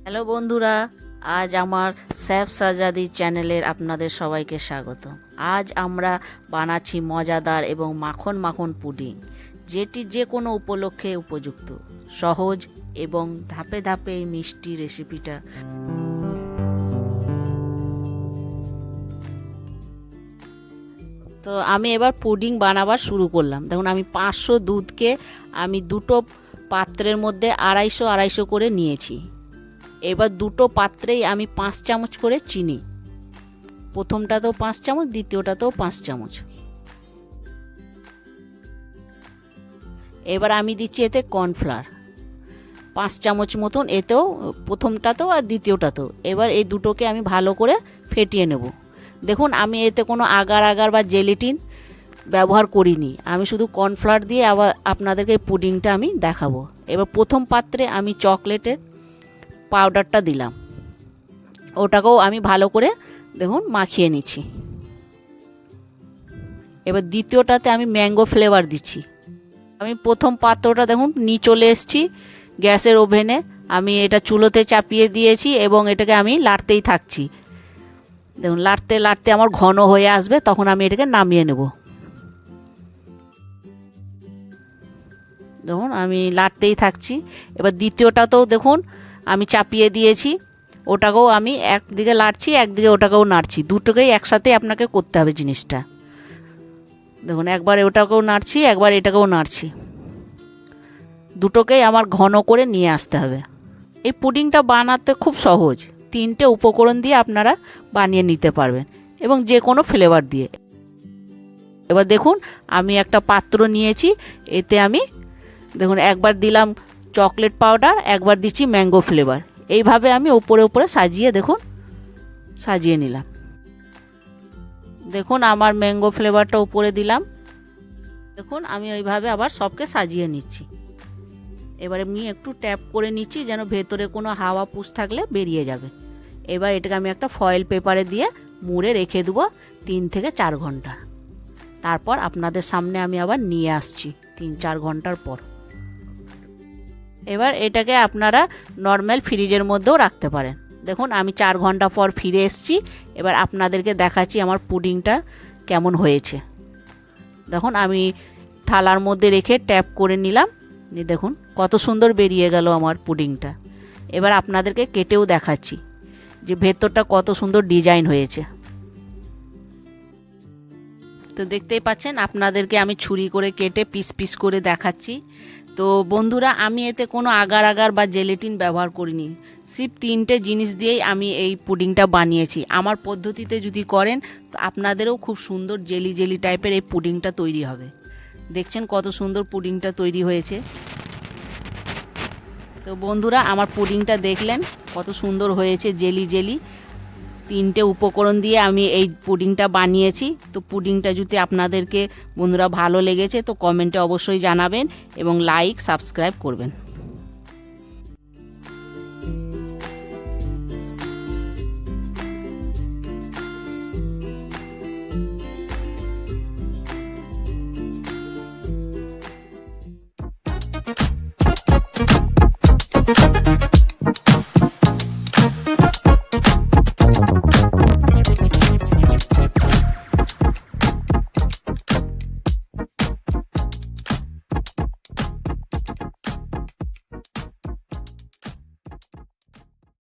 Hello বন্ধুরা, আজ আমার শেফ সাজাদি চ্যানেলের আপনাদের সবাইকে স্বাগত। আজ আমরা বানাচ্ছি মজাদার এবং মাখন মাখন পুডিং, যেটি যে কোনো উপলক্ষে উপযুক্ত, সহজ এবং ধাপে ধাপে এই মিষ্টি রেসিপিটা। তো আমি এবার পুডিং বানাবার শুরু করলাম। দেখুন, আমি 500 দুধকে আমি দুটো পাত্রের মধ্যে আড়াইশো আড়াইশো করে নিয়েছি। এবার দুটো পাত্রেই আমি 5 চামচ করে চিনি, প্রথমটাতেও 5 চামচ, দ্বিতীয়টাতেও 5 চামচ। এবার আমি দিচ্ছি এতে কর্নফ্লাওয়ার 5 চামচ মতন, এতেও প্রথমটাতেও আর দ্বিতীয়টাতেও। এবার এই দুটোকে আমি ভালো করে ফেটিয়ে নেব। দেখুন, আমি এতে কোনো আগার আগার বা জেলিটিন ব্যবহার করিনি, আমি শুধু কর্নফ্লাওয়ার দিয়ে আবার আপনাদেরকে পুডিংটা আমি দেখাবো। এবার প্রথম পাত্রে আমি চকলেটের পাউডারটা দিলাম, ওটাকেও আমি ভালো করে দেখুন মাখিয়ে নিচ্ছি। এবার দ্বিতীয়টাতে আমি ম্যাঙ্গো ফ্লেভার দিচ্ছি। আমি প্রথম পাত্রটা দেখুন নিয়ে চলে এসেছি গ্যাসের ওভেনে, আমি এটা চুলোতে চাপিয়ে দিয়েছি এবং এটাকে আমি লাড়তেই থাকছি। দেখুন, লাড়তে লাড়তে আমার ঘন হয়ে আসবে, তখন আমি এটাকে নামিয়ে নেব। দেখুন, আমি লাড়তেই থাকছি। এবার দ্বিতীয়টাতেও দেখুন আমি চাপিয়ে দিয়েছি, ওটাকেও আমি একদিকে লাড়ছি, একদিকে ওটাকেও নাড়ছি, দুটোকেই একসাথে আপনাকে করতে হবে জিনিসটা। দেখুন, একবার ওটাকেও নাড়ছি, একবার এটাকেও নাড়ছি, দুটোকেই আমার ঘন করে নিয়ে আসতে হবে। এই পুডিংটা বানাতে খুব সহজ, 3টে উপকরণ দিয়ে আপনারা বানিয়ে নিতে পারবেন এবং যে কোনো ফ্লেভার দিয়ে। এবার দেখুন, আমি একটা পাত্র নিয়েছি, এতে আমি দেখুন একবার দিলাম চকলেট পাউডার, একবার দিচ্ছি ম্যাঙ্গো ফ্লেভার। এইভাবে আমি উপরে উপরে সাজিয়ে দেখুন সাজিয়ে নিলাম। দেখুন, আমার ম্যাঙ্গো ফ্লেভারটা উপরে দিলাম। দেখুন, আমি ওইভাবে আবার সবকে সাজিয়ে নিচ্ছি। এবারে আমি একটু ট্যাপ করে নিচ্ছি যেন ভেতরে কোনো হাওয়া পুষ থাকলে বেরিয়ে যাবে। এবার এটাকে আমি একটা ফয়েল পেপারে দিয়ে মুড়ে রেখে দেবো 3 থেকে 4 ঘন্টা। তারপর আপনাদের সামনে আমি আবার নিয়ে আসছি 3-4 ঘন্টার পর। এবার এটাকে আপনারা নর্মাল ফ্রিজের মধ্যেও রাখতে পারেন। দেখুন, আমি 4 ঘন্টা পর ফিরে এসেছি। এবার আপনাদেরকে দেখাচ্ছি আমার পুডিংটা কেমন হয়েছে। দেখুন, আমি থালার মধ্যে রেখে ট্যাপ করে নিলাম, দেখুন কত সুন্দর বেরিয়ে গেল আমার পুডিংটা। এবার আপনাদেরকে কেটেও দেখাচ্ছি যে ভেতরটা কত সুন্দর ডিজাইন হয়েছে। তো দেখতেই পাচ্ছেন, আপনাদেরকে আমি ছুরি করে কেটে পিস পিস করে দেখাচ্ছি। তো বন্ধুরা, আমি এতে কোনো আগার আগার বা জেলেটিন ব্যবহার করিনি, সির্ফ 3টে জিনিস দিয়েই আমি এই পুডিংটা বানিয়েছি। আমার পদ্ধতিতে যদি করেন তো আপনাদেরও খুব সুন্দর জেলি জেলি টাইপের এই পুডিংটা তৈরি হবে। দেখছেন কত সুন্দর পুডিংটা তৈরি হয়েছে। তো বন্ধুরা, আমার পুডিংটা দেখলেন কত সুন্দর হয়েছে, জেলি জেলি। 3টে উপকরণ দিয়ে আমি এই পুডিংটা বানিয়েছি। তো পুডিংটা যদি আপনাদেরকে বন্ধুরা ভালো লেগেছে তো কমেন্টে অবশ্যই জানাবেন এবং লাইক সাবস্ক্রাইব করবেন।